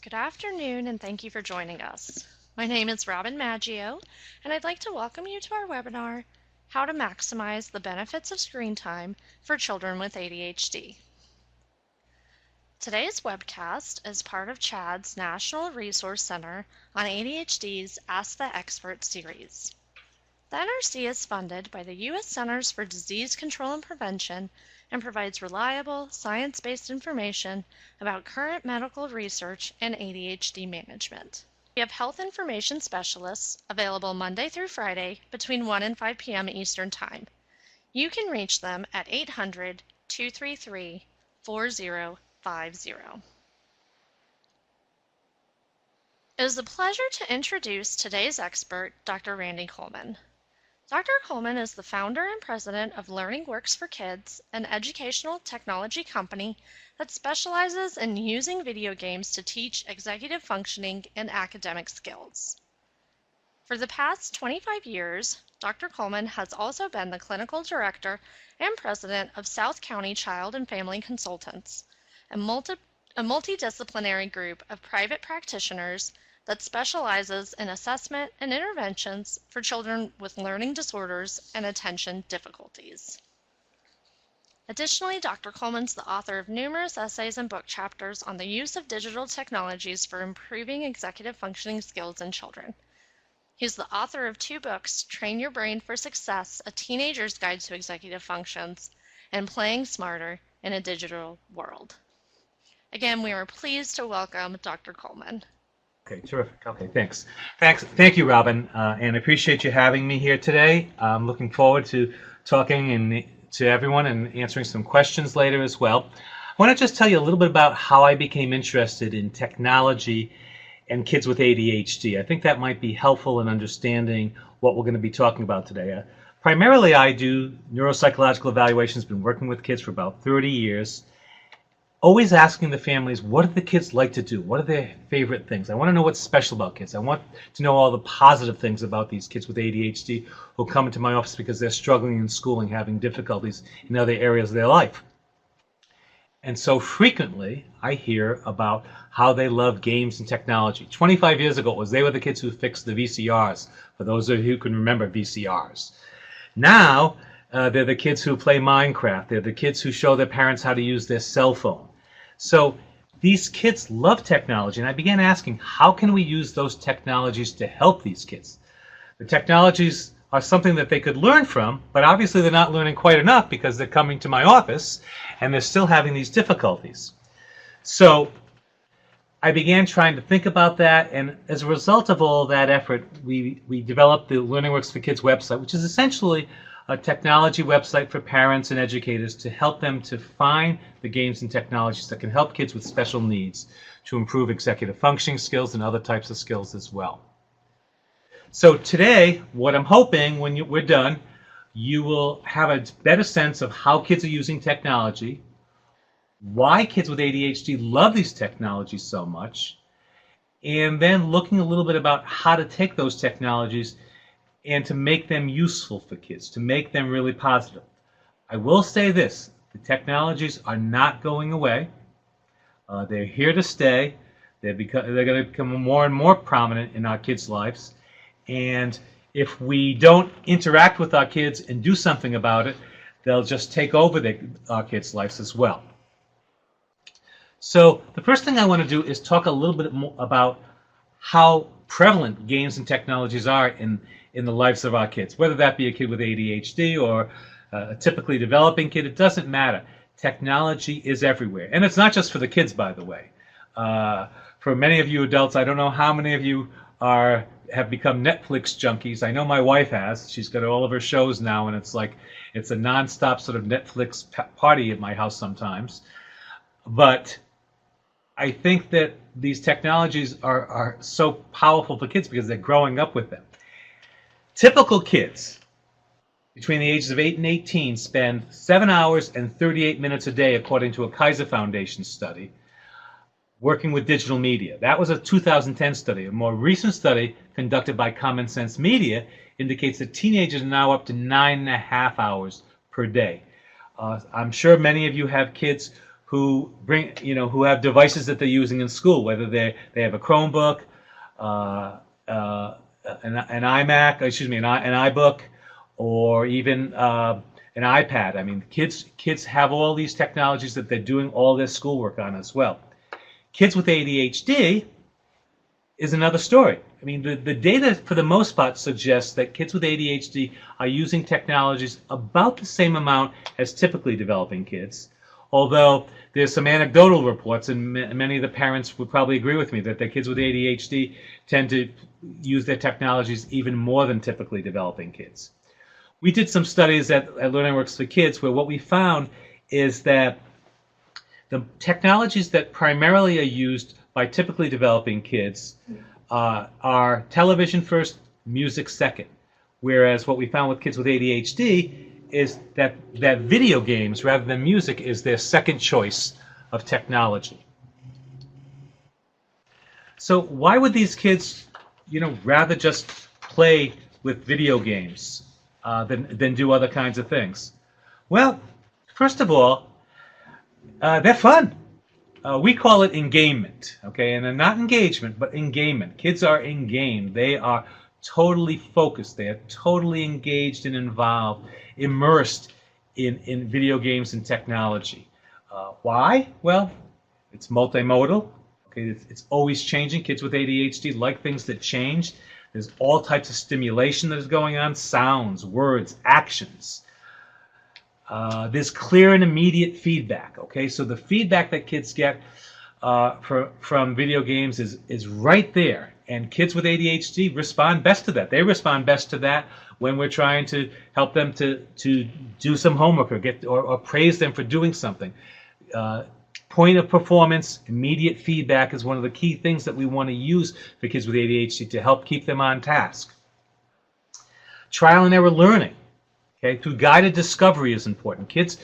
Good afternoon, and thank you for joining us. My name is Robin Maggio, and I'd like to welcome you to our webinar, How to Maximize the Benefits of Screen Time for Children with ADHD. Today's webcast is part of CHADD's National Resource Center on ADHD's Ask the Expert series. The NRC is funded by the U.S. Centers for Disease Control and Prevention and provides reliable, science-based information about current medical research in ADHD management. We have health information specialists available Monday through Friday between 1 and 5 p.m. Eastern Time. You can reach them at 800-233-4050. It is a pleasure to introduce today's expert, Dr. Randy Kulman. Dr. Kulman is the founder and president of Learning Works for Kids, an educational technology company that specializes in using video games to teach executive functioning and academic skills. For the past 25 years, Dr. Kulman has also been the clinical director and president of South County Child and Family Consultants, a multidisciplinary group of private practitioners that specializes in assessment and interventions for children with learning disorders and attention difficulties. Additionally, Dr. Kulman's the author of numerous essays and book chapters on the use of digital technologies for improving executive functioning skills in children. He's the author of 2 books, Train Your Brain for Success, A Teenager's Guide to Executive Functions, and Playing Smarter in a Digital World. Again, we are pleased to welcome Dr. Kulman. Okay, terrific. Okay, thanks. Thank you, Robin, and I appreciate you having me here today. I'm looking forward to talking to everyone and answering some questions later as well. I want to just tell you a little bit about how I became interested in technology and kids with ADHD. I think that might be helpful in understanding what we're going to be talking about today. Primarily, I do neuropsychological evaluations, been working with kids for about 30 years. Always asking the families, what do the kids like to do? What are their favorite things? I want to know what's special about kids. I want to know all the positive things about these kids with ADHD who come into my office because they're struggling in schooling, having difficulties in other areas of their life. And so frequently, I hear about how they love games and technology. 25 years ago, they were the kids who fixed the VCRs, for those of you who can remember VCRs. Now, they're the kids who play Minecraft. They're the kids who show their parents how to use their cell phone. So these kids love technology, and I began asking, how can we use those technologies to help these kids? The technologies are something that they could learn from, but obviously they're not learning quite enough because they're coming to my office and they're still having these difficulties. So I began trying to think about that, and as a result of all that effort, we developed the Learning Works for Kids website, which is essentially a technology website for parents and educators to help them to find the games and technologies that can help kids with special needs to improve executive functioning skills and other types of skills as well. So today, what I'm hoping when we're done, you will have a better sense of how kids are using technology, why kids with ADHD love these technologies so much, and then looking a little bit about how to take those technologies and to make them useful for kids, to make them really positive. I will say this, the technologies are not going away. They're here to stay. They're going to become more and more prominent in our kids' lives. And if we don't interact with our kids and do something about it, they'll just take over our kids' lives as well. So the first thing I want to do is talk a little bit more about how prevalent games and technologies are in the lives of our kids, whether that be a kid with ADHD or a typically developing kid, it doesn't matter. Technology is everywhere. And it's not just for the kids, by the way. For many of you adults, I don't know how many of you have become Netflix junkies. I know my wife has. She's got all of her shows now, and it's a nonstop sort of Netflix party at my house sometimes. But I think that these technologies are so powerful for kids because they're growing up with them. Typical kids between the ages of 8 and 18 spend 7 hours and 38 minutes a day, according to a Kaiser Foundation study, working with digital media. That was a 2010 study. A more recent study conducted by Common Sense Media indicates that teenagers are now up to 9.5 hours per day. I'm sure many of you have kids who have devices that they're using in school, whether they have a Chromebook, an iMac, excuse me, an iBook, or even an iPad. I mean, kids have all these technologies that they're doing all their schoolwork on as well. Kids with ADHD is another story. I mean, the data for the most part suggests that kids with ADHD are using technologies about the same amount as typically developing kids, although there's some anecdotal reports, and many of the parents would probably agree with me, that their kids with ADHD tend to use their technologies even more than typically developing kids. We did some studies at LearningWorks for Kids where what we found is that the technologies that primarily are used by typically developing kids are television first, music second. Whereas what we found with kids with ADHD is that video games rather than music is their second choice of technology. So why would these kids, rather just play with video games than do other kinds of things? Well, first of all, they're fun. We call it engagement, okay? And not engagement, but engagement. Kids are engaged. They are totally focused. They are totally engaged and involved, immersed in video games and technology. Why? Well, it's multimodal. Okay, it's always changing. Kids with ADHD like things that change. There's all types of stimulation that is going on, sounds, words, actions. There's clear and immediate feedback. Okay, so the feedback that kids get from video games is right there, and kids with ADHD respond best to that. They respond best to that when we're trying to help them to do some homework or praise them for doing something. Point of performance, immediate feedback is one of the key things that we want to use for kids with ADHD to help keep them on task. Trial and error learning. Okay, through guided discovery is important. Kids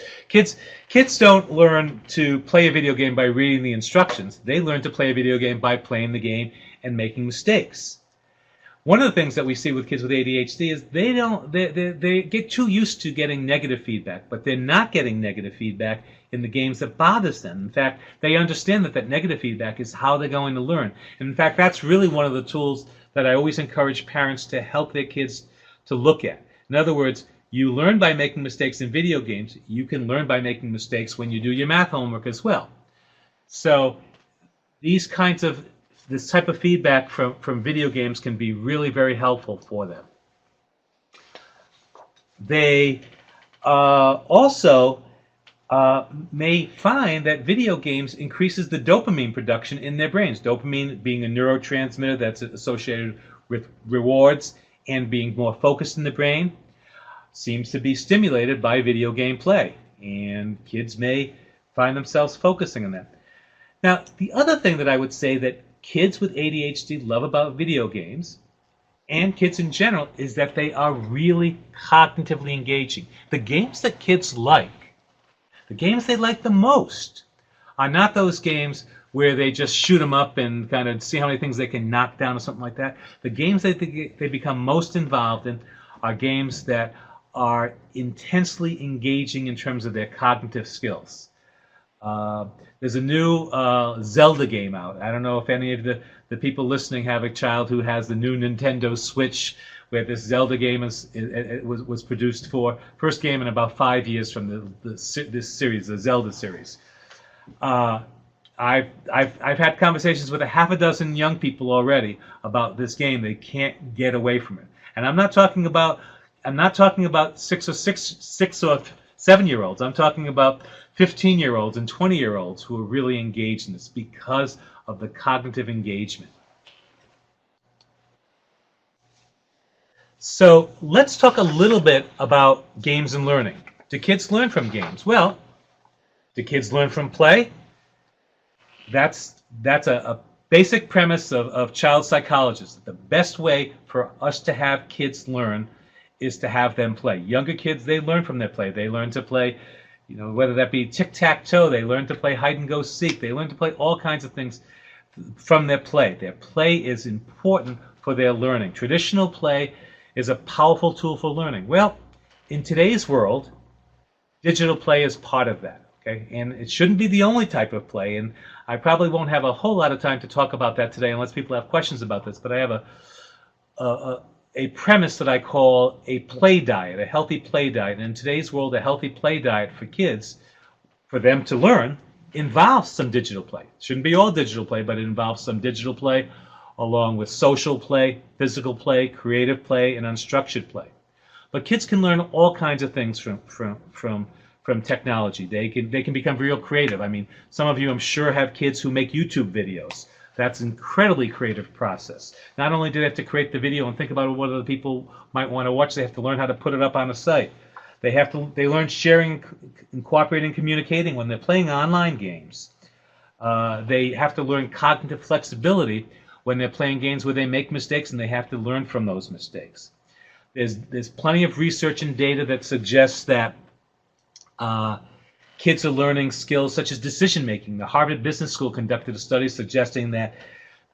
don't learn to play a video game by reading the instructions. They learn to play a video game by playing the game and making mistakes. One of the things that we see with kids with ADHD is they get too used to getting negative feedback, but they're not getting negative feedback in the games that bothers them. In fact, they understand that negative feedback is how they're going to learn. And in fact, that's really one of the tools that I always encourage parents to help their kids to look at. In other words, you learn by making mistakes in video games. You can learn by making mistakes when you do your math homework as well. So this type of feedback from video games can be really very helpful for them. They also may find that video games increases the dopamine production in their brains. Dopamine being a neurotransmitter that's associated with rewards and being more focused in the brain, seems to be stimulated by video game play, and kids may find themselves focusing on that. Now, the other thing that I would say that kids with ADHD love about video games, and kids in general, is that they are really cognitively engaging. The games that kids like, the games they like the most, are not those games where they just shoot them up and kind of see how many things they can knock down or something like that. The games that they become most involved in are games that are intensely engaging in terms of their cognitive skills. There's a new Zelda game out. I don't know if any of the people listening have a child who has the new Nintendo Switch, where this Zelda game was produced for. First game in about 5 years from this series, the Zelda series. I've had conversations with a half a dozen young people already about this game. They can't get away from it. And I'm not talking about 6 or 7-year-olds. I'm talking about 15-year-olds and 20-year-olds who are really engaged in this because of the cognitive engagement. So let's talk a little bit about games and learning. Do kids learn from games? Well, do kids learn from play? That's a basic premise of child psychologists. The best way for us to have kids learn is to have them play. Younger kids, they learn from their play. They learn to play, whether that be tic-tac-toe, they learn to play hide-and-go-seek, they learn to play all kinds of things from their play. Their play is important for their learning. Traditional play is a powerful tool for learning. Well, in today's world, digital play is part of that. Okay, and it shouldn't be the only type of play, and I probably won't have a whole lot of time to talk about that today unless people have questions about this, but I have a premise that I call a play diet, a healthy play diet. And in today's world, a healthy play diet for kids, for them to learn, involves some digital play. It shouldn't be all digital play, but it involves some digital play along with social play, physical play, creative play, and unstructured play. But kids can learn all kinds of things from technology. They can become real creative. I mean, some of you, I'm sure, have kids who make YouTube videos. That's an incredibly creative process. Not only do they have to create the video and think about what other people might want to watch, they have to learn how to put it up on a site. They learn sharing and cooperating, communicating when they're playing online games. They have to learn cognitive flexibility when they're playing games where they make mistakes, and they have to learn from those mistakes. There's plenty of research and data that suggests that kids are learning skills such as decision making. The Harvard Business School conducted a study suggesting that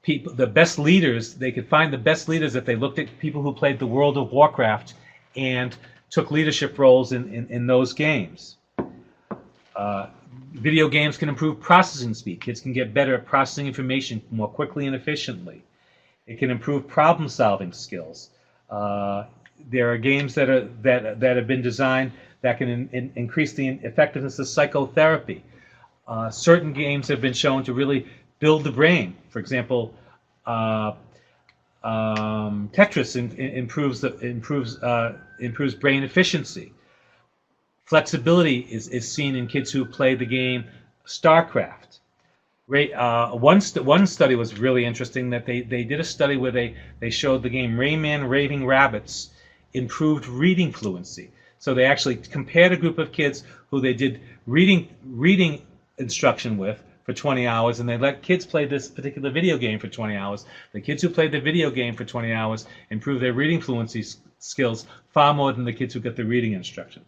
the best leaders, they could find the best leaders if they looked at people who played the World of Warcraft and took leadership roles in those games. Video games can improve processing speed. Kids can get better at processing information more quickly and efficiently. It can improve problem-solving skills. There are games that have been designed that can increase the effectiveness of psychotherapy. Certain games have been shown to really build the brain. For example, Tetris improves brain efficiency. Flexibility is seen in kids who play the game StarCraft. One study was really interesting, that they did a study where they showed the game Rayman Raving Rabbits improved reading fluency. So they actually compared a group of kids who they did reading instruction with for 20 hours, and they let kids play this particular video game for 20 hours. The kids who played the video game for 20 hours improved their reading fluency skills far more than the kids who got the reading instruction.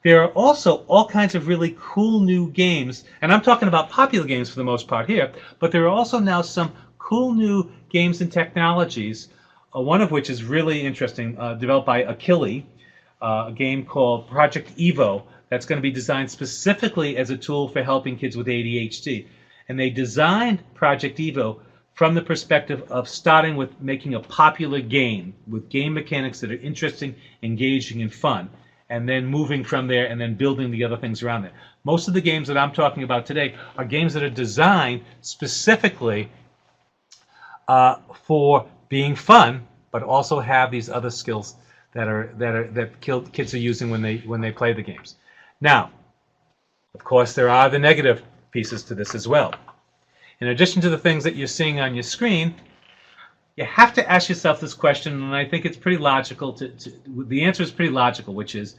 There are also all kinds of really cool new games, and I'm talking about popular games for the most part here, but there are also now some cool new games and technologies, one of which is really interesting, developed by Achille, a game called Project Evo, that's going to be designed specifically as a tool for helping kids with ADHD. And they designed Project Evo from the perspective of starting with making a popular game with game mechanics that are interesting, engaging, and fun, and then moving from there and then building the other things around it. Most of the games that I'm talking about today are games that are designed specifically for being fun, but also have these other skills that kids are using when they play the games. Now, of course, there are the negative pieces to this as well. In addition to the things that you're seeing on your screen, you have to ask yourself this question, and I think it's pretty logical. The answer is pretty logical, which is,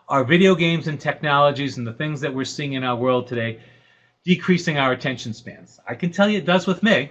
are video games and technologies and the things that we're seeing in our world today decreasing our attention spans? I can tell you it does with me.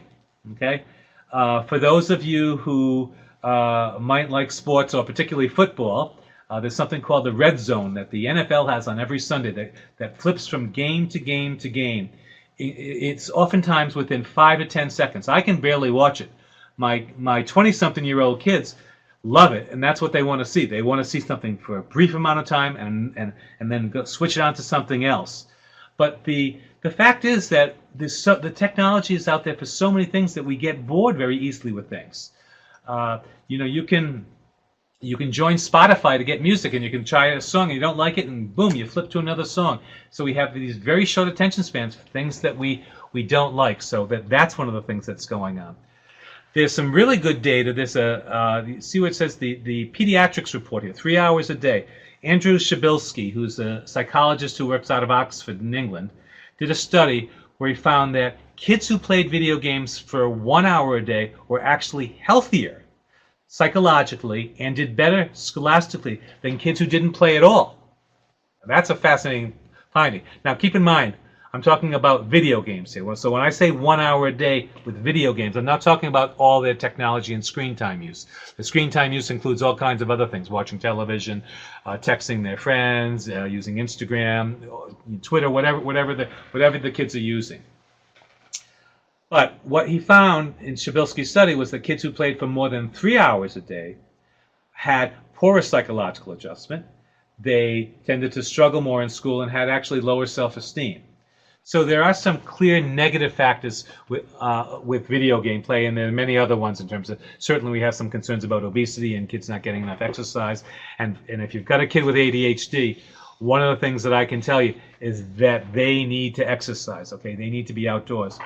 Okay, for those of you who might like sports, or particularly football, there's something called the red zone that the NFL has on every Sunday that flips from game to game to game. It's oftentimes within 5 to 10 seconds. I can barely watch it. My 20-something-year-old kids love it, and that's what they want to see. They want to see something for a brief amount of time and then go switch it on to something else. But the fact is that the technology is out there for so many things that we get bored very easily with things. You can join Spotify to get music, and you can try a song and you don't like it, and boom, you flip to another song. So we have these very short attention spans for things that we don't like. So that's one of the things that's going on. There's some really good data. There's see what it says, the pediatrics report here, 3 hours a day. Andrew Shabilsky, who's a psychologist who works out of Oxford in England, did a study where he found that kids who played video games for 1 hour a day were actually healthier psychologically and did better scholastically than kids who didn't play at all. That's a fascinating finding. Now keep in mind, I'm talking about video games here. So when I say 1 hour a day with video games, I'm not talking about all their technology and screen time use. The screen time use includes all kinds of other things: watching television, texting their friends, using Instagram, Twitter, whatever the kids are using. But what he found in Shabilsky's study was that kids who played for more than 3 hours a day had poorer psychological adjustment, they tended to struggle more in school and had actually lower self-esteem. So there are some clear negative factors with video game play, and there are many other ones in terms of, certainly we have some concerns about obesity and kids not getting enough exercise. And if you've got a kid with ADHD, one of the things that I can tell you is that they need to exercise, okay? They need to be outdoors.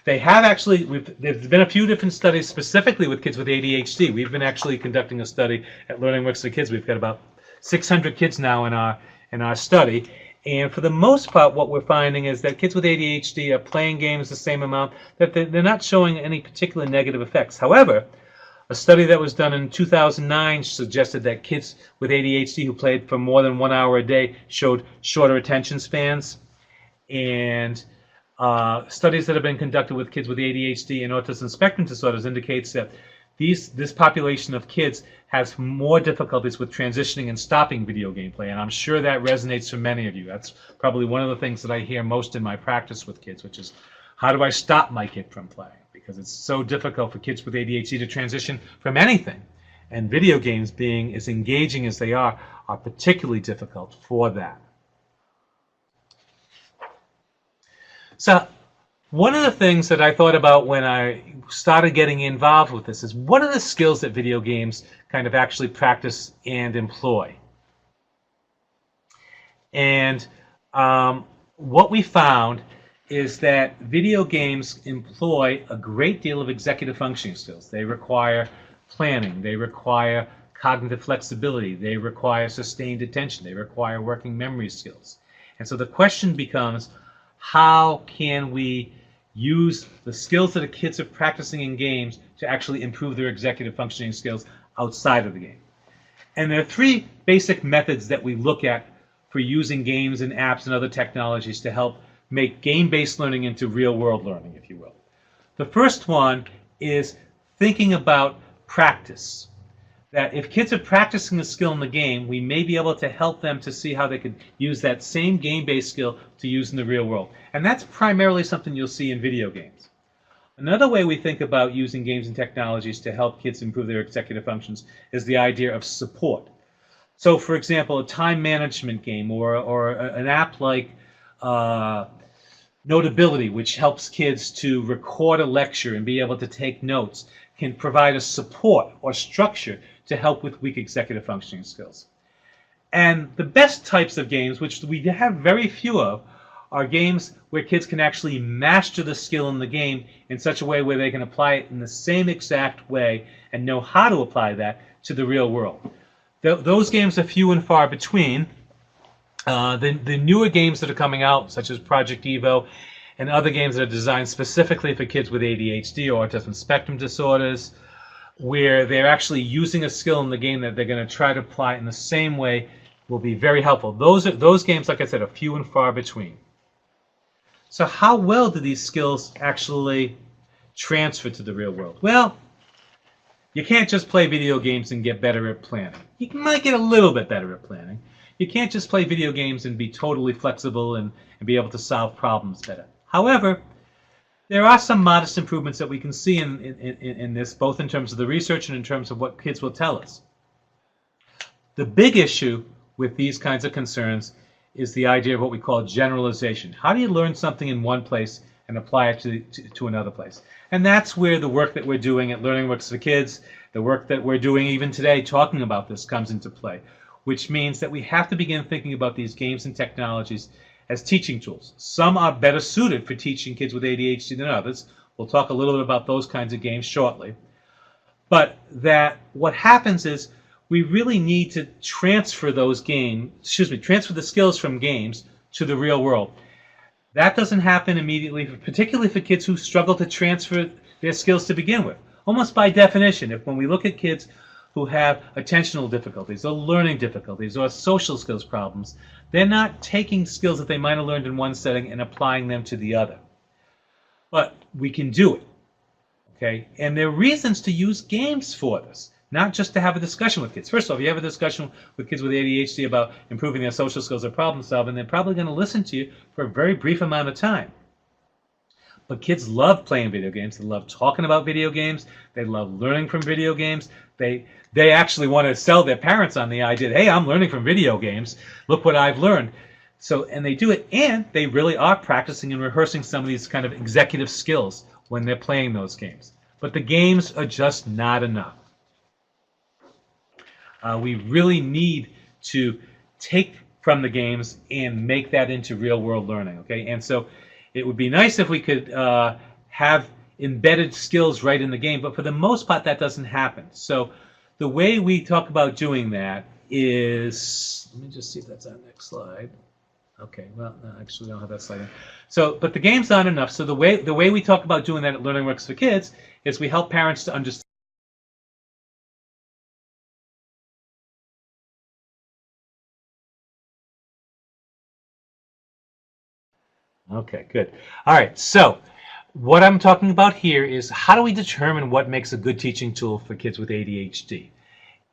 They have actually, there's been a few different studies specifically with kids with ADHD. We've been actually conducting a study at Learning Works for Kids. We've got about 600 kids now in our study. And for the most part, what we're finding is that kids with ADHD are playing games the same amount, that they're not showing any particular negative effects. However, a study that was done in 2009 suggested that kids with ADHD who played for more than 1 hour a day showed shorter attention spans. And studies that have been conducted with kids with ADHD and autism spectrum disorders indicates that this population of kids has more difficulties with transitioning and stopping video game play, and I'm sure that resonates for many of you. That's probably one of the things that I hear most in my practice with kids, which is, how do I stop my kid from playing? Because it's so difficult for kids with ADHD to transition from anything, and video games, being as engaging as they are particularly difficult for that. So one of the things that I thought about when I started getting involved with this is, what are the skills that video games kind of actually practice and employ? And what we found is that video games employ a great deal of executive functioning skills. They require planning, they require cognitive flexibility, they require sustained attention, they require working memory skills. And so the question becomes, how can we use the skills that the kids are practicing in games to actually improve their executive functioning skills outside of the game? And there are three basic methods that we look at for using games and apps and other technologies to help make game-based learning into real-world learning, if you will. The first one is thinking about practice. That if kids are practicing a skill in the game, we may be able to help them to see how they could use that same game-based skill to use in the real world. And that's primarily something you'll see in video games. Another way we think about using games and technologies to help kids improve their executive functions is the idea of support. So, for example, a time management game or an app like Notability, which helps kids to record a lecture and be able to take notes, can provide a support or structure to help with weak executive functioning skills. And the best types of games, which we have very few of, are games where kids can actually master the skill in the game in such a way where they can apply it in the same exact way and know how to apply that to the real world. Those games are few and far between. The newer games that are coming out, such as Project Evo and other games that are designed specifically for kids with ADHD or autism spectrum disorders, where they're actually using a skill in the game that they're going to try to apply in the same way, will be very helpful. Those games, like I said, are few and far between. So how well do these skills actually transfer to the real world? Well, you can't just play video games and get better at planning. You might get a little bit better at planning. You can't just play video games and be totally flexible and be able to solve problems better. However, there are some modest improvements that we can see in this, both in terms of the research and in terms of what kids will tell us. The big issue with these kinds of concerns is the idea of what we call generalization. How do you learn something in one place and apply it to another place? And that's where the work that we're doing at Learning Works for Kids, the work that we're doing even today talking about this, comes into play, which means that we have to begin thinking about these games and technologies as teaching tools. Some are better suited for teaching kids with ADHD than others. We'll talk a little bit about those kinds of games shortly. But that what happens is we really need to transfer transfer the skills from games to the real world. That doesn't happen immediately, particularly for kids who struggle to transfer their skills to begin with. Almost by definition, when we look at kids who have attentional difficulties or learning difficulties or social skills problems, they're not taking skills that they might have learned in one setting and applying them to the other. But we can do it, okay? And there are reasons to use games for this, not just to have a discussion with kids. First of all, if you have a discussion with kids with ADHD about improving their social skills or problem solving, they're probably going to listen to you for a very brief amount of time. But kids love playing video games. They love talking about video games. They love learning from video games. They actually want to sell their parents on the idea that, hey, I'm learning from video games. Look what I've learned. So, and they do it, and they really are practicing and rehearsing some of these kind of executive skills when they're playing those games. But the games are just not enough. We really need to take from the games and make that into real-world learning, okay? And so it would be nice if we could have embedded skills right in the game, but for the most part, that doesn't happen. So the way we talk about doing that is, let me just see if that's on the next slide. Okay, well, no, actually, I don't have that slide in. So, but the games aren't enough. So the way we talk about doing that at Learning Works for Kids is we help parents to understand. Okay, good. All right, so what I'm talking about here is how do we determine what makes a good teaching tool for kids with ADHD?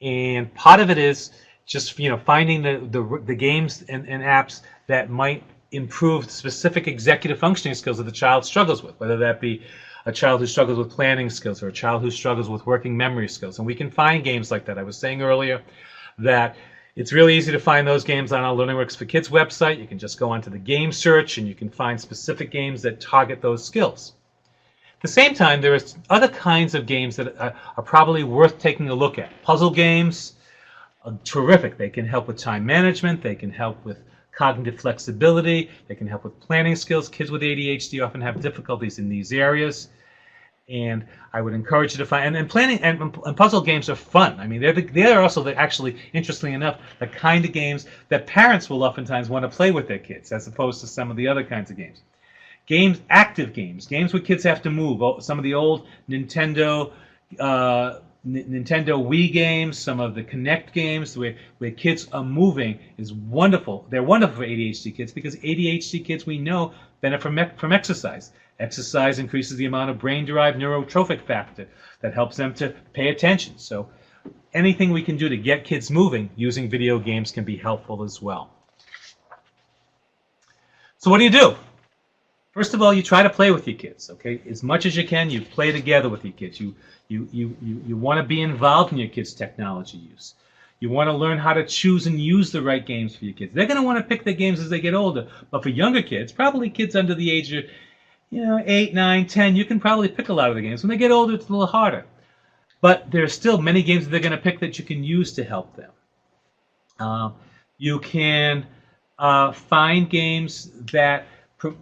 And part of it is just finding the games and apps that might improve specific executive functioning skills that the child struggles with, whether that be a child who struggles with planning skills or a child who struggles with working memory skills. And we can find games like that. I was saying earlier that it's really easy to find those games on our Learning Works for Kids website. You can just go onto the game search and you can find specific games that target those skills. At the same time, there are other kinds of games that are probably worth taking a look at. Puzzle games are terrific. They can help with time management. They can help with cognitive flexibility. They can help with planning skills. Kids with ADHD often have difficulties in these areas. And I would encourage you to find, and planning and puzzle games are fun. I mean, they're also actually, interestingly enough, the kind of games that parents will oftentimes want to play with their kids, as opposed to some of the other kinds of games. Games, active games where kids have to move. Some of the old Nintendo Wii games, some of the Kinect games, where kids are moving is wonderful. They're wonderful for ADHD kids because ADHD kids, we know, benefit from exercise. Exercise increases the amount of brain-derived neurotrophic factor that helps them to pay attention. So anything we can do to get kids moving using video games can be helpful as well. So what do? First of all, you try to play with your kids, okay? As much as you can, you play together with your kids. You want to be involved in your kids' technology use. You want to learn how to choose and use the right games for your kids. They're going to want to pick the games as they get older. But for younger kids, probably kids under the age of 8, 9, 10, you can probably pick a lot of the games. When they get older, it's a little harder. But there are still many games that they're going to pick that you can use to help them. You can find games that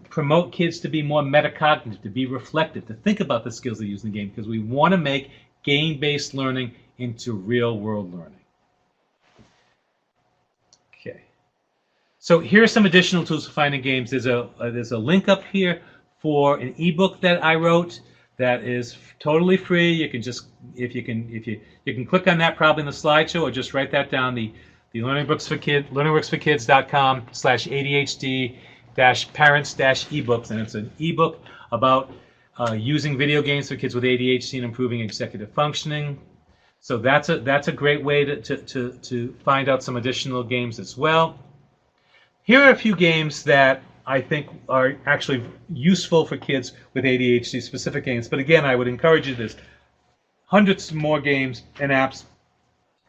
promote kids to be more metacognitive, to be reflective, to think about the skills they use in the game, because we want to make game-based learning into real-world learning. Okay. So here are some additional tools for finding games. There's a link up here for an ebook that I wrote that is totally free. You can just you can click on that probably in the slideshow, or just write that down. The Learning Works for Kids, learningworksforkids.com/ADHD-parents-ebooks, and it's an ebook about using video games for kids with ADHD and improving executive functioning. So that's a great way to find out some additional games as well. Here are a few games that I think are actually useful for kids with ADHD, specific games. But again, I would encourage you, there's hundreds more games and apps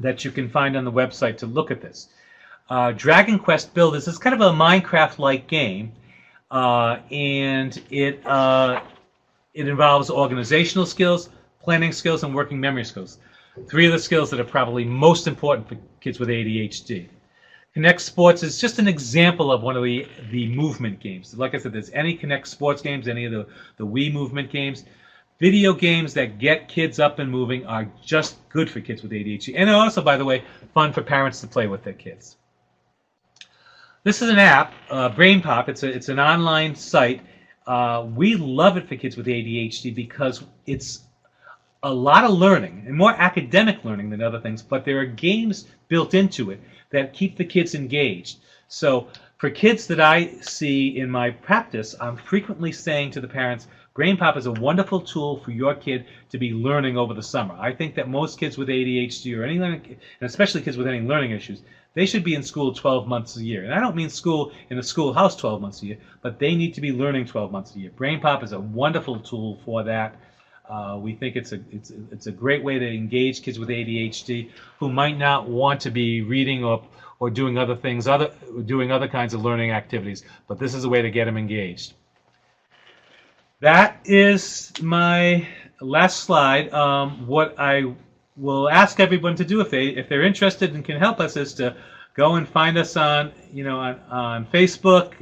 that you can find on the website to look at this. Dragon Quest Builders is kind of a Minecraft-like game, and it involves organizational skills, planning skills, and working memory skills. 3 of the skills that are probably most important for kids with ADHD. Kinect Sports is just an example of one of the movement games. Like I said, there's any Kinect Sports games, any of the Wii movement games. Video games that get kids up and moving are just good for kids with ADHD. And also, by the way, fun for parents to play with their kids. This is an app, BrainPop. It's an online site. We love it for kids with ADHD because it's a lot of learning, and more academic learning than other things, but there are games built into it that keep the kids engaged. So for kids that I see in my practice, I'm frequently saying to the parents, Brain Pop is a wonderful tool for your kid to be learning over the summer. I think that most kids with ADHD or any learning, and especially kids with any learning issues, they should be in school 12 months a year. And I don't mean school in a schoolhouse 12 months a year, but they need to be learning 12 months a year. Brain Pop is a wonderful tool for that. We think it's a great way to engage kids with ADHD who might not want to be reading or doing other things, doing other kinds of learning activities, but this is a way to get them engaged. That is my last slide. What I will ask everyone to do if they're interested and can help us is to go and find us on on Facebook.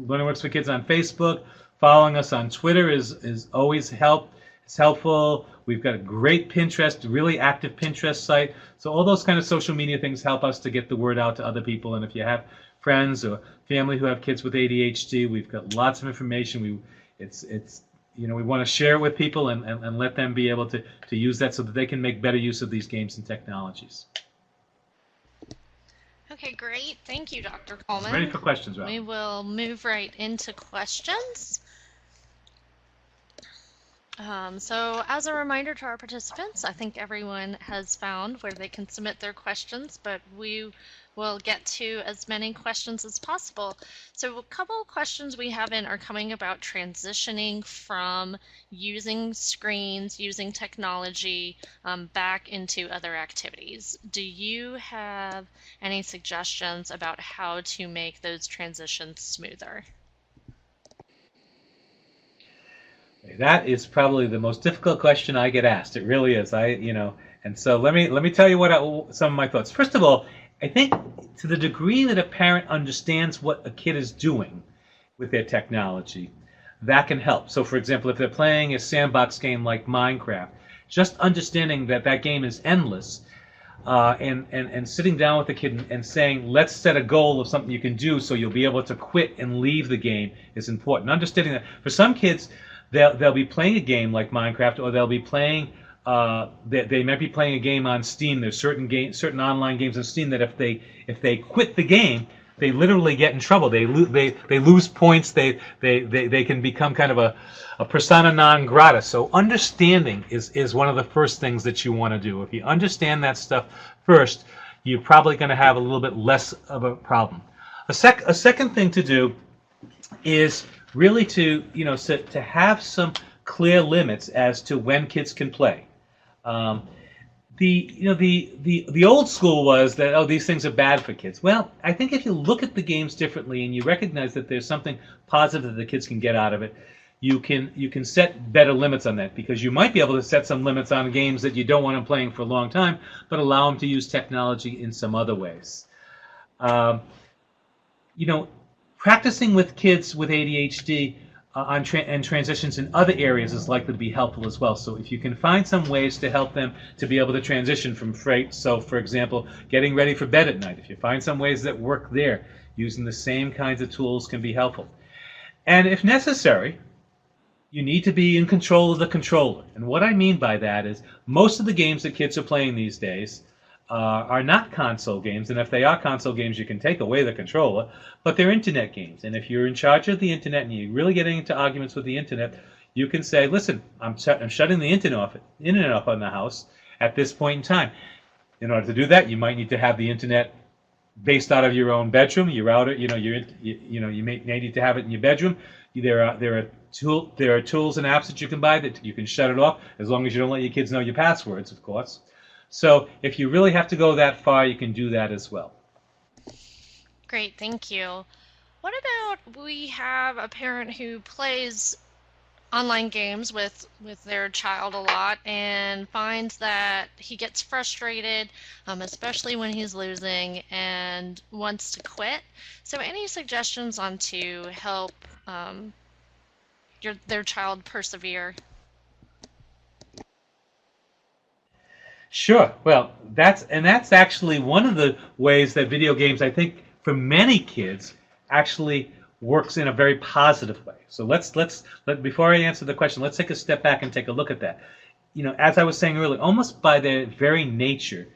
Learning Works for Kids on Facebook. Following us on Twitter is always It's helpful. We've got a great Pinterest, really active Pinterest site. So all those kind of social media things help us to get the word out to other people. And if you have friends or family who have kids with ADHD, we've got lots of information. We want to share it with people and let them be able to use that so that they can make better use of these games and technologies. Okay, great. Thank you, Dr. Kulman. Ready for questions, Rob? We will move right into questions. So as a reminder to our participants, I think everyone has found where they can submit their questions, but we will get to as many questions as possible. So a couple of questions we have in are coming about transitioning from using screens, using technology, back into other activities. Do you have any suggestions about how to make those transitions smoother? That is probably the most difficult question I get asked. It really is. And so let me tell you some of my thoughts. First of all, I think to the degree that a parent understands what a kid is doing with their technology, that can help. So, for example, if they're playing a sandbox game like Minecraft, just understanding that that game is endless, and sitting down with the kid and saying, let's set a goal of something you can do so you'll be able to quit and leave the game is important. Understanding that for some kids, they'll be playing a game like Minecraft, or they'll be playing. They might be playing a game on Steam. There's certain online games on Steam that if they quit the game, they literally get in trouble. They lose points. They can become kind of a persona non grata. So understanding is one of the first things that you want to do. If you understand that stuff first, you're probably going to have a little bit less of a problem. A second thing to do is really to have some clear limits as to when kids can play. The old school was that these things are bad for kids. Well, I think if you look at the games differently and you recognize that there's something positive that the kids can get out of it, you can set better limits on that, because you might be able to set some limits on games that you don't want them playing for a long time, but allow them to use technology in some other ways. Practicing with kids with ADHD and transitions in other areas is likely to be helpful as well. So if you can find some ways to help them to be able to transition from freight, so for example, getting ready for bed at night, if you find some ways that work there, using the same kinds of tools can be helpful. And if necessary, you need to be in control of the controller. And what I mean by that is most of the games that kids are playing these days are not console games, and if they are console games, you can take away the controller, but they're internet games. And if you're in charge of the internet and you're really getting into arguments with the internet, you can say, listen, I'm shutting the internet off on the house at this point in time. In order to do that, you might need to have the internet based out of your own bedroom. Your router, you may need to have it in your bedroom. There are tools and apps that you can buy that you can shut it off, as long as you don't let your kids know your passwords, of course. So if you really have to go that far, you can do that as well. Great, thank you. What about we have a parent who plays online games with their child a lot and finds that he gets frustrated, especially when he's losing, and wants to quit. So any suggestions on to help their child persevere? Sure. Well, that's actually one of the ways that video games, I think, for many kids, actually works in a very positive way. So before I answer the question, let's take a step back and take a look at that. As I was saying earlier, almost by their very nature,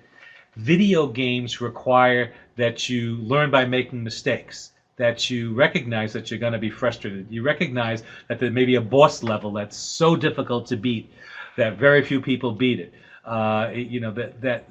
video games require that you learn by making mistakes. that you recognize that you're going to be frustrated. You recognize that there may be a boss level that's so difficult to beat that very few people beat it.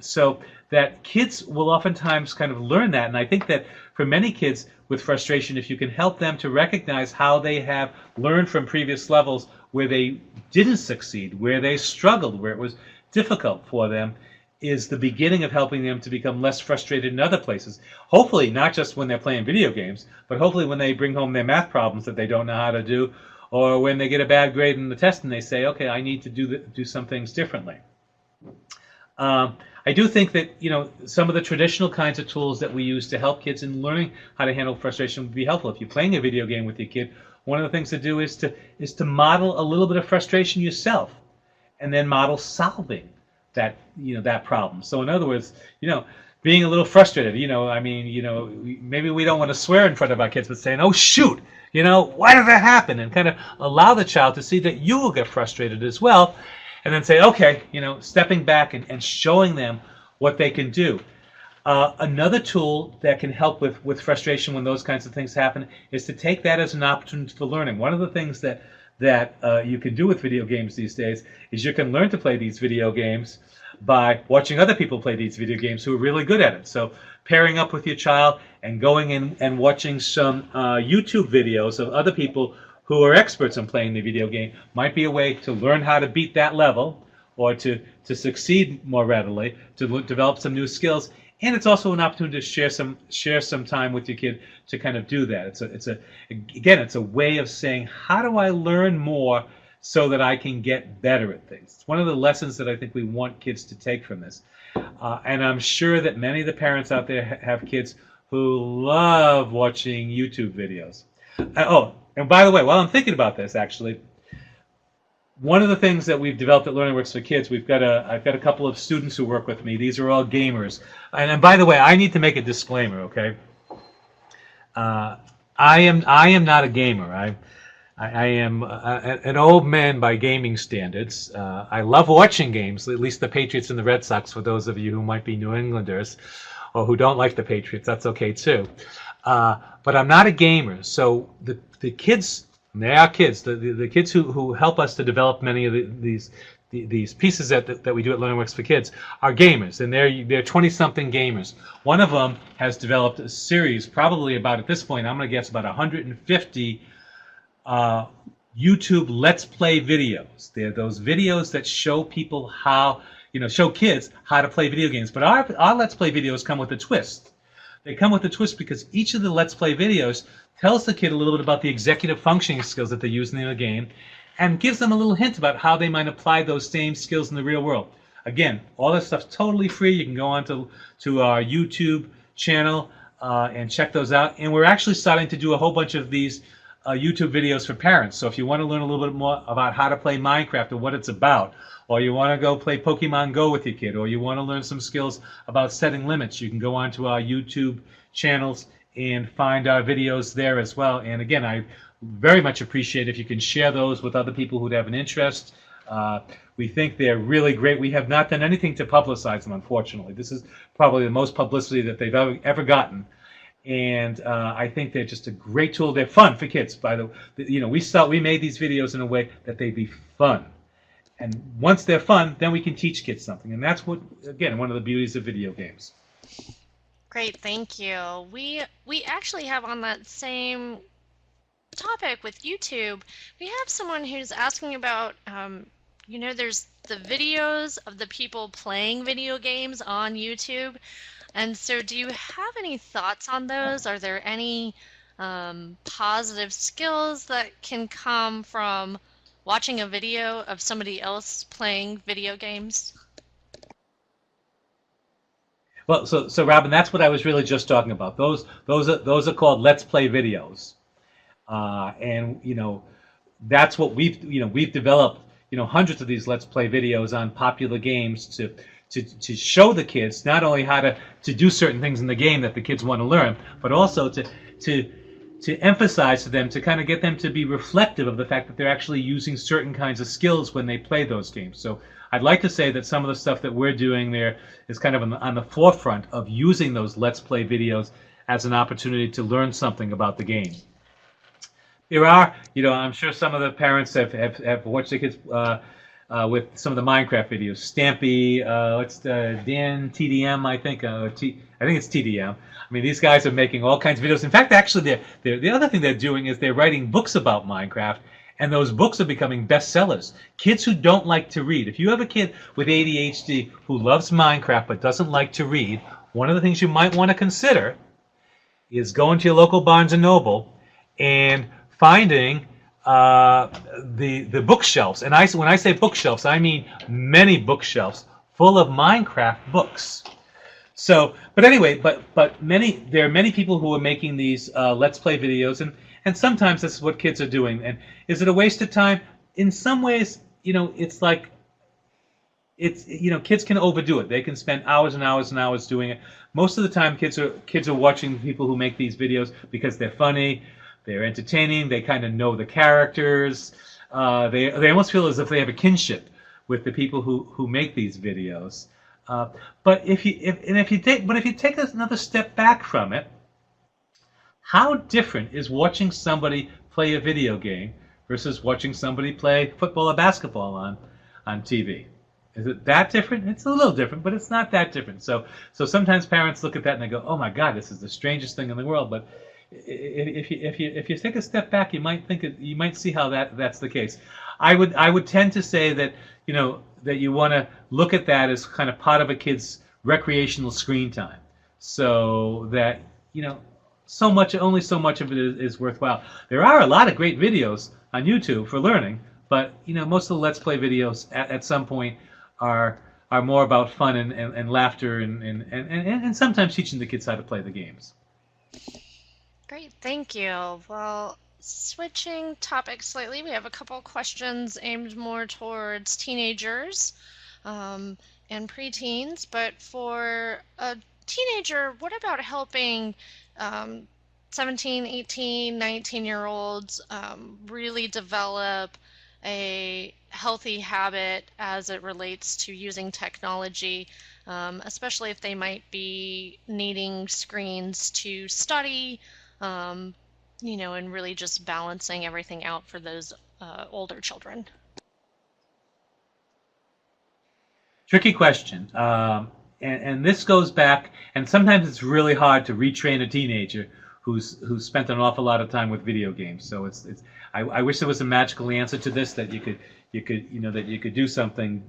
So that kids will oftentimes kind of learn that. And I think that for many kids with frustration, if you can help them to recognize how they have learned from previous levels where they didn't succeed, where they struggled, where it was difficult for them, is the beginning of helping them to become less frustrated in other places. Hopefully, not just when they're playing video games, but hopefully when they bring home their math problems that they don't know how to do, or when they get a bad grade in the test and they say, okay, I need to do some things differently. I do think that some of the traditional kinds of tools that we use to help kids in learning how to handle frustration would be helpful. If you're playing a video game with your kid, one of the things to do is to model a little bit of frustration yourself, and then model solving that problem. So in other words, being a little frustrated. Maybe we don't want to swear in front of our kids, but saying, "Oh shoot, why did that happen?" and kind of allow the child to see that you will get frustrated as well. And then say, okay, stepping back and showing them what they can do. Another tool that can help with frustration when those kinds of things happen is to take that as an opportunity for learning. One of the things that you can do with video games these days is you can learn to play these video games by watching other people play these video games who are really good at it. So pairing up with your child and going in and watching some YouTube videos of other people who are experts in playing the video game might be a way to learn how to beat that level, or to succeed more readily, to develop some new skills. And it's also an opportunity to share some time with your kid to kind of do that. It's a way of saying, how do I learn more so that I can get better at things? It's one of the lessons that I think we want kids to take from this. And I'm sure that many of the parents out there have kids who love watching YouTube videos. And by the way, while I'm thinking about this, actually, one of the things that we've developed at Learning Works for Kids, I've got a couple of students who work with me. These are all gamers. And by the way, I need to make a disclaimer, okay? I am not a gamer. I am an old man by gaming standards. I love watching games, at least the Patriots and the Red Sox, for those of you who might be New Englanders or who don't like the Patriots. That's okay, too. But I'm not a gamer, so the kids, and they are kids, the kids who help us to develop many of these pieces that we do at Learning Works for Kids are gamers, and they're 20-something gamers. One of them has developed a series, probably about, at this point, I'm going to guess about 150 YouTube Let's Play videos. They're those videos that show people show kids how to play video games. But our Let's Play videos come with a twist. They come with a twist because each of the Let's Play videos tells the kid a little bit about the executive functioning skills that they use in the game and gives them a little hint about how they might apply those same skills in the real world. Again, all this stuff's totally free. You can go on to our YouTube channel and check those out. And we're actually starting to do a whole bunch of these YouTube videos for parents. So if you want to learn a little bit more about how to play Minecraft and what it's about, or you want to go play Pokemon Go with your kid, or you want to learn some skills about setting limits, you can go onto our YouTube channels and find our videos there as well. And again, I very much appreciate if you can share those with other people who'd have an interest. We think they're really great. We have not done anything to publicize them, unfortunately. This is probably the most publicity that they've ever gotten. And I think they're just a great tool. They're fun for kids, by the way. We made these videos in a way that they'd be fun. And once they're fun, then we can teach kids something. And that's one of the beauties of video games. Great, thank you. We actually have, on that same topic with YouTube, we have someone who's asking about, there's the videos of the people playing video games on YouTube. And so do you have any thoughts on those? Are there any positive skills that can come from watching a video of somebody else playing video games? Well, so Robin, that's what I was really just talking about. Those are called Let's Play videos, and that's what we've developed. Hundreds of these Let's Play videos on popular games to show the kids not only how to do certain things in the game that the kids want to learn, but also to emphasize to them, to kind of get them to be reflective of the fact that they're actually using certain kinds of skills when they play those games. So I'd like to say that some of the stuff that we're doing there is kind of on the forefront of using those Let's Play videos as an opportunity to learn something about the game. There are, I'm sure some of the parents have watched their kids with some of the Minecraft videos. Stampy, what's the Dan TDM? I think it's TDM. I mean, these guys are making all kinds of videos. In fact, actually, the other thing they're doing is they're writing books about Minecraft, and those books are becoming bestsellers. Kids who don't like to read. If you have a kid with ADHD who loves Minecraft but doesn't like to read, one of the things you might want to consider is going to your local Barnes & Noble and finding the bookshelves. And when I say bookshelves, I mean many bookshelves full of Minecraft books. So, but anyway, there are many people who are making these Let's Play videos, and sometimes this is what kids are doing. And is it a waste of time? In some ways, it's like, kids can overdo it. They can spend hours and hours and hours doing it. Most of the time, kids are watching people who make these videos because they're funny, they're entertaining, they kind of know the characters. They almost feel as if they have a kinship with the people who make these videos. But if you take another step back from it, how different is watching somebody play a video game versus watching somebody play football or basketball on TV? Is it that different? It's a little different, but it's not that different. So sometimes parents look at that and they go, "Oh my God, this is the strangest thing in the world." But if you take a step back, you might see how that's the case. I would tend to say that that you want to look at that as kind of part of a kid's recreational screen time, so that only so much of it is worthwhile. There are a lot of great videos on YouTube for learning, but most of the Let's Play videos at some point are more about fun and laughter and sometimes teaching the kids how to play the games. Great, thank you. Well, switching topics slightly, we have a couple questions aimed more towards teenagers and preteens, but for a teenager, what about helping 17, 18, 19-year-olds really develop a healthy habit as it relates to using technology, especially if they might be needing screens to study, and really just balancing everything out for those older children? Tricky question. And this goes back, and sometimes it's really hard to retrain a teenager who's spent an awful lot of time with video games. So I wish there was a magical answer to this, that you could do something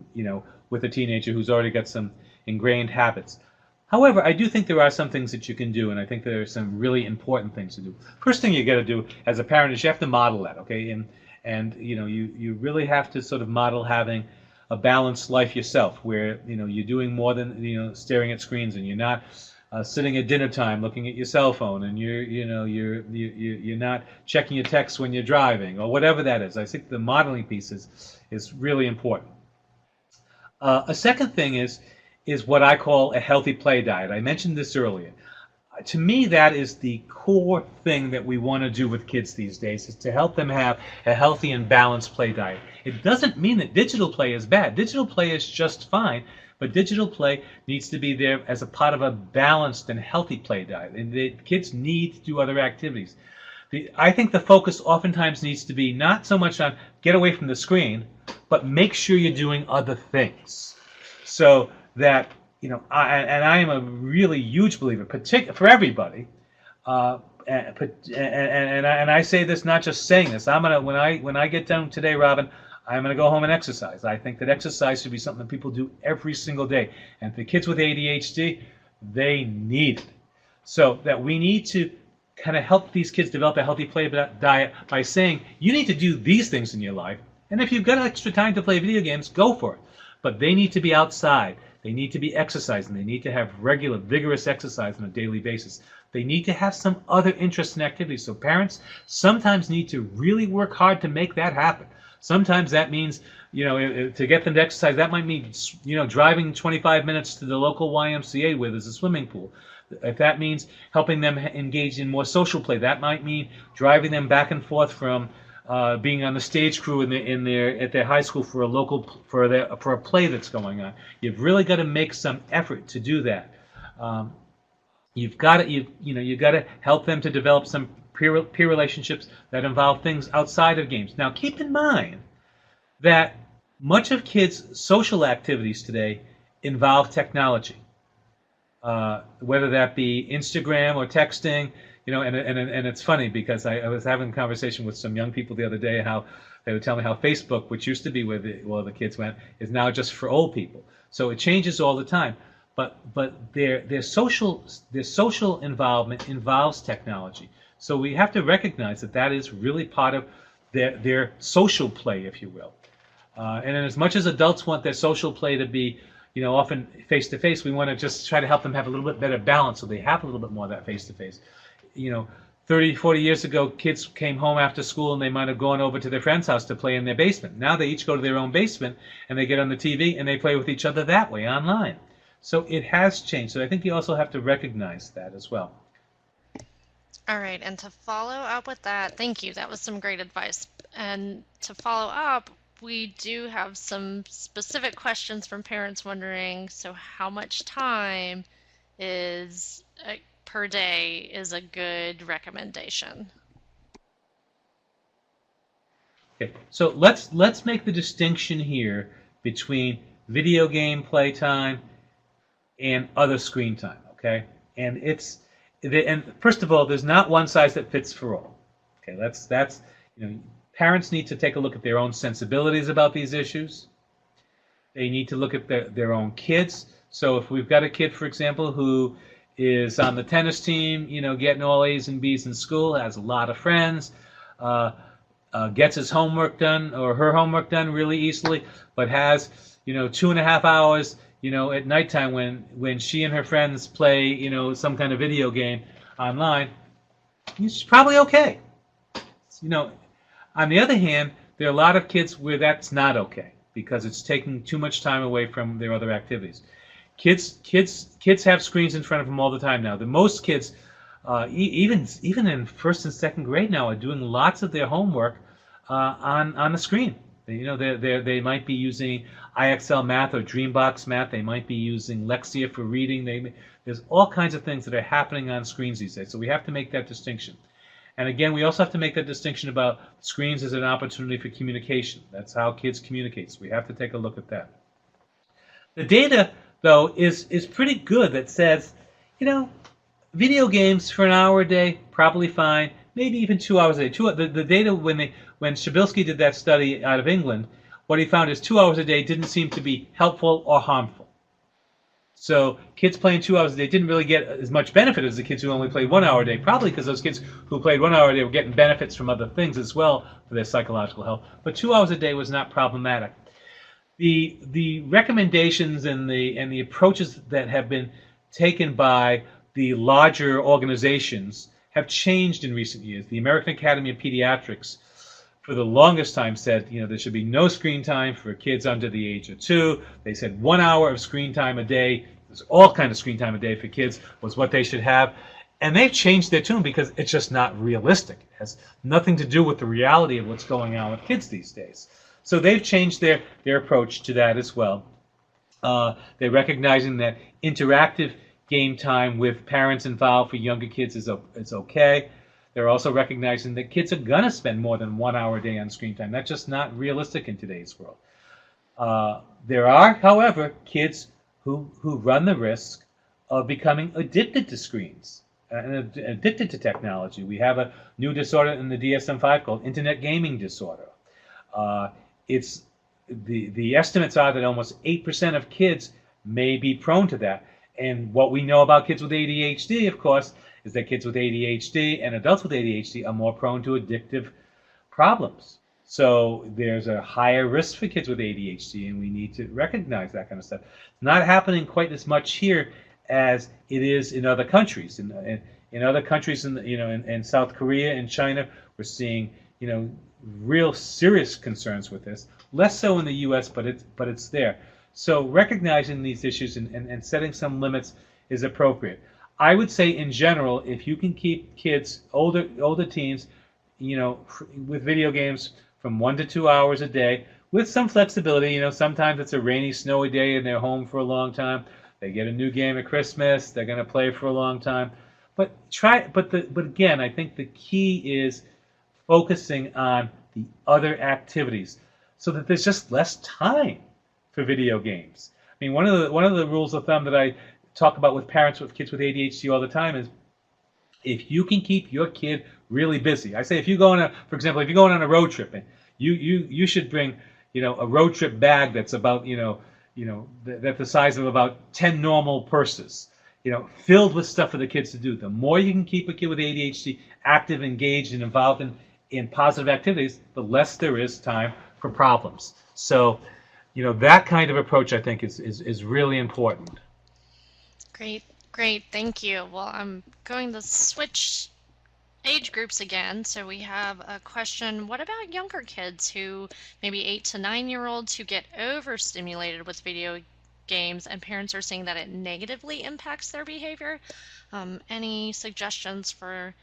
with a teenager who's already got some ingrained habits. However, I do think there are some things that you can do, and I think there are some really important things to do. First thing you got to do as a parent is you have to model that, okay? And you really have to sort of model having a balanced life yourself, where you're doing more than staring at screens, and you're not sitting at dinner time looking at your cell phone, and you're not checking your texts when you're driving, or whatever that is. I think the modeling piece is really important. A second thing is what I call a healthy play diet. I mentioned this earlier. To me, that is the core thing that we want to do with kids these days, is to help them have a healthy and balanced play diet. It doesn't mean that digital play is bad. Digital play is just fine, but digital play needs to be there as a part of a balanced and healthy play diet. And the kids need to do other activities. I think the focus oftentimes needs to be not so much on get away from the screen, but make sure you're doing other things. So that I am a really huge believer, for everybody, and I say this not just saying this. When I get done today, Robin, I'm gonna go home and exercise. I think that exercise should be something that people do every single day, and for kids with ADHD, they need it. So that we need to kind of help these kids develop a healthy play diet by saying you need to do these things in your life, and if you've got extra time to play video games, go for it. But they need to be outside. They need to be exercising. They need to have regular, vigorous exercise on a daily basis. They need to have some other interests and activities. So parents sometimes need to really work hard to make that happen. Sometimes that means, to get them to exercise, that might mean, driving 25 minutes to the local YMCA where there's a swimming pool. If that means helping them engage in more social play, that might mean driving them back and forth from being on the stage crew at their high school for a play that's going on. You've really got to make some effort to do that. You've got to you've got to help them to develop some peer relationships that involve things outside of games. Now, keep in mind that much of kids' social activities today involve technology, whether that be Instagram or texting. And it's funny because I was having a conversation with some young people the other day how they would tell me how Facebook, which used to be where the kids went, is now just for old people. So it changes all the time. But their social involvement involves technology. So we have to recognize that is really part of their social play, if you will. And as much as adults want their social play to be, often face to face, we want to just try to help them have a little bit better balance so they have a little bit more of that face to face. 30, 40 years ago, kids came home after school and they might have gone over to their friend's house to play in their basement. Now they each go to their own basement and they get on the TV and they play with each other that way online. So it has changed. So I think you also have to recognize that as well. All right, and to follow up with that, thank you. That was some great advice. And to follow up, we do have some specific questions from parents wondering, so how much time is per day is a good recommendation? Okay, so let's make the distinction here between video game playtime and other screen time, okay? And first of all, there's not one size that fits for all. Okay, that's parents need to take a look at their own sensibilities about these issues. They need to look at their own kids. So if we've got a kid, for example, who is on the tennis team, getting all A's and B's in school, has a lot of friends, gets his homework done or her homework done really easily, but has 2.5 hours at nighttime when she and her friends play some kind of video game online, she's probably okay. On the other hand, there are a lot of kids where that's not okay because it's taking too much time away from their other activities. Kids have screens in front of them all the time now. The most kids, even in first and second grade now, are doing lots of their homework on the screen. They might be using IXL Math or Dreambox Math. They might be using Lexia for reading. There's all kinds of things that are happening on screens these days. So we have to make that distinction. And again, we also have to make that distinction about screens as an opportunity for communication. That's how kids communicate. So we have to take a look at that. The data, though, is pretty good that says, video games for an hour a day, probably fine. Maybe even 2 hours a day. The data when Shabilsky did that study out of England, what he found is 2 hours a day didn't seem to be helpful or harmful. So kids playing 2 hours a day didn't really get as much benefit as the kids who only played 1 hour a day, probably because those kids who played 1 hour a day were getting benefits from other things as well for their psychological health. But 2 hours a day was not problematic. The recommendations and the approaches that have been taken by the larger organizations have changed in recent years. The American Academy of Pediatrics, for the longest time, said there should be no screen time for kids under the age of 2. They said 1 hour of screen time a day, there's all kind of screen time a day for kids, was what they should have. And they've changed their tune because it's just not realistic. It has nothing to do with the reality of what's going on with kids these days. So they've changed their approach to that as well. They're recognizing that interactive game time with parents involved for younger kids is okay. They're also recognizing that kids are going to spend more than 1 hour a day on screen time. That's just not realistic in today's world. There are, however, kids who run the risk of becoming addicted to screens and addicted to technology. We have a new disorder in the DSM-5 called Internet Gaming Disorder. The estimates are that almost 8% of kids may be prone to that. And what we know about kids with ADHD, of course, is that kids with ADHD and adults with ADHD are more prone to addictive problems. So there's a higher risk for kids with ADHD, and we need to recognize that kind of stuff. It's not happening quite as much here as it is in other countries. In other countries, in South Korea and China, we're seeing real serious concerns with this. Less so in the U.S., but it's there. So recognizing these issues and setting some limits is appropriate. I would say in general, if you can keep kids, older teens, with video games from 1 to 2 hours a day, with some flexibility. Sometimes it's a rainy, snowy day and they're home for a long time. They get a new game at Christmas. They're going to play for a long time. But again, I think the key is focusing on the other activities so that there's just less time for video games. I mean, one of the rules of thumb that I talk about with parents with kids with ADHD all the time is if you can keep your kid really busy. I say if you go on for example, if you're going on a road trip, and you should bring a road trip bag that's about that's the size of about 10 normal purses, filled with stuff for the kids to do. The more you can keep a kid with ADHD active, engaged, and involved in positive activities, the less there is time for problems. So, that kind of approach I think is really important. Great, thank you. Well, I'm going to switch age groups again. So we have a question, what about younger kids who maybe 8 to 9-year-olds who get overstimulated with video games and parents are saying that it negatively impacts their behavior? Any suggestions for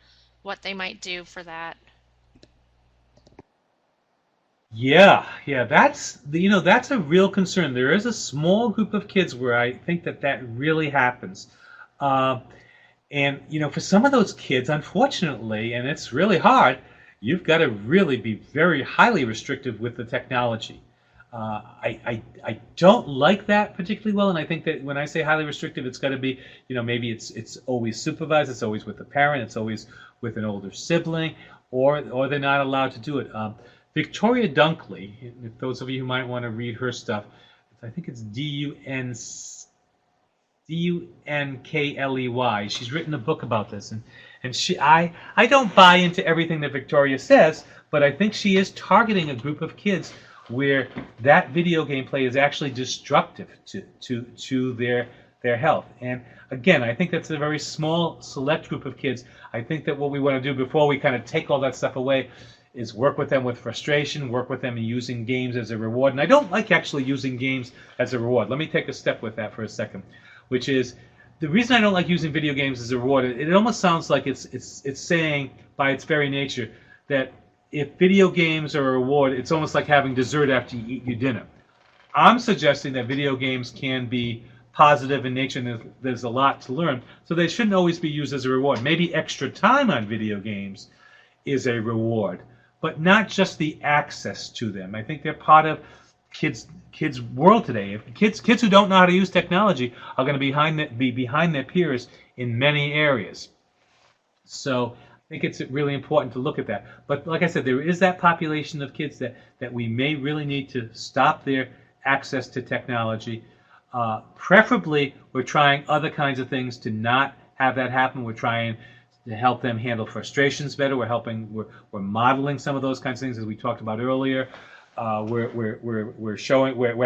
what they might do for that? Yeah, that's that's a real concern. There is a small group of kids where I think that really happens. And for some of those kids, unfortunately, and it's really hard, you've got to really be very highly restrictive with the technology. I don't like that particularly well, and I think that when I say highly restrictive, it's got to be, maybe it's always supervised, it's always with the parent, it's always with an older sibling, or they're not allowed to do it. Victoria Dunkley, if those of you who might want to read her stuff, I think it's Dunkley. She's written a book about this, and I don't buy into everything that Victoria says, but I think she is targeting a group of kids where that video game play is actually destructive to their health. And again, I think that's a very small, select group of kids. I think that what we want to do before we kind of take all that stuff away is work with them with frustration, work with them in using games as a reward. And I don't like actually using games as a reward. Let me take a step with that for a second, which is the reason I don't like using video games as a reward. It almost sounds like it's saying by its very nature that if video games are a reward, it's almost like having dessert after you eat your dinner. I'm suggesting that video games can be positive in nature and there's a lot to learn, so they shouldn't always be used as a reward. Maybe extra time on video games is a reward, but not just the access to them. I think they're part of kids' world today. If kids who don't know how to use technology are going to be behind their peers in many areas. So I think it's really important to look at that. But like I said, there is that population of kids that we may really need to stop their access to technology. Preferably, we're trying other kinds of things to not have that happen. We're trying to help them handle frustrations better. We're modeling some of those kinds of things as we talked about earlier. We're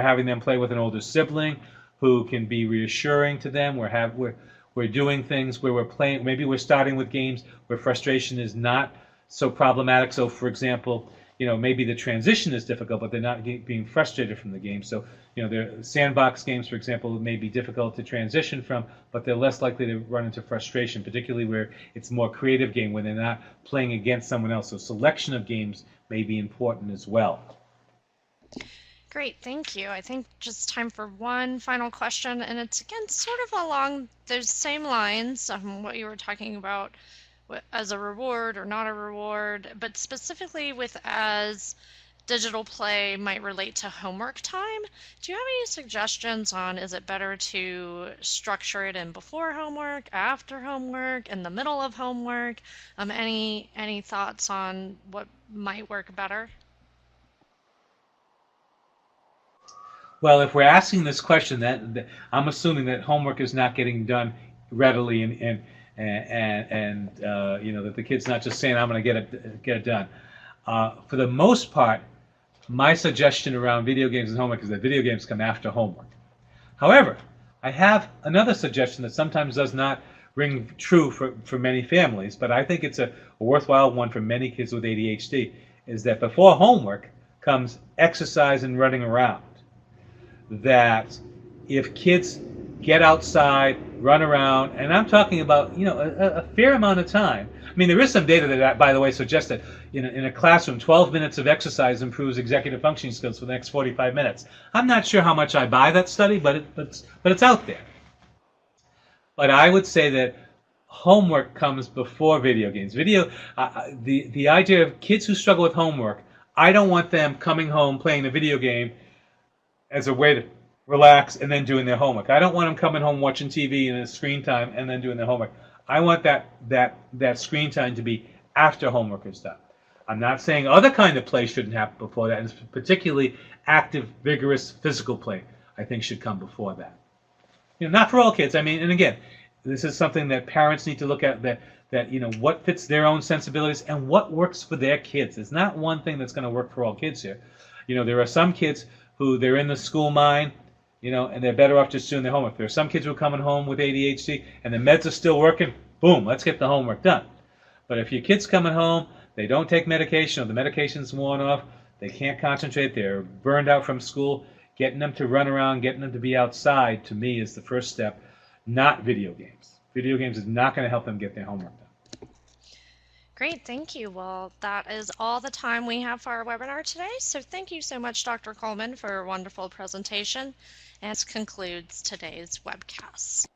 having them play with an older sibling who can be reassuring to them. We're doing things where we're playing. Maybe we're starting with games where frustration is not so problematic. So, for example, maybe the transition is difficult, but they're not being frustrated from the game. So, their sandbox games, for example, may be difficult to transition from, but they're less likely to run into frustration, particularly where it's a more creative game when they're not playing against someone else. So selection of games may be important as well. Great, thank you. I think just time for one final question, and it's again sort of along those same lines, what you were talking about as a reward or not a reward, but specifically with as digital play might relate to homework time. Do you have any suggestions on, is it better to structure it in before homework, after homework, in the middle of homework? Any thoughts on what might work better? Well, if we're asking this question, that I'm assuming that homework is not getting done readily, and that the kid's not just saying, "I'm going to get it done." For the most part, my suggestion around video games and homework is that video games come after homework. However, I have another suggestion that sometimes does not ring true for many families, but I think it's a worthwhile one for many kids with ADHD, is that before homework comes exercise and running around. That if kids get outside, run around, and I'm talking about a fair amount of time. I mean, there is some data that, by the way, suggests that in a classroom, 12 minutes of exercise improves executive functioning skills for the next 45 minutes. I'm not sure how much I buy that study, but it's out there. But I would say that homework comes before video games. The idea of kids who struggle with homework, I don't want them coming home playing a video game as a way to relax and then doing their homework. I don't want them coming home watching TV and screen time and then doing their homework. I want that screen time to be after homework is done. I'm not saying other kind of play shouldn't happen before that, and particularly active, vigorous physical play, I think should come before that. Not for all kids. I mean, and again, this is something that parents need to look at, that what fits their own sensibilities and what works for their kids. There's not one thing that's going to work for all kids here. There are some kids who they're in the school mind, and they're better off just doing their homework. There are some kids who are coming home with ADHD and the meds are still working. Boom, let's get the homework done. But if your kid's coming home, they don't take medication or the medication's worn off, they can't concentrate, they're burned out from school, getting them to run around, getting them to be outside, to me, is the first step, not video games. Video games is not going to help them get their homework done. Great, thank you. Well, that is all the time we have for our webinar today. So thank you so much, Dr. Kulman, for a wonderful presentation. And this concludes today's webcast.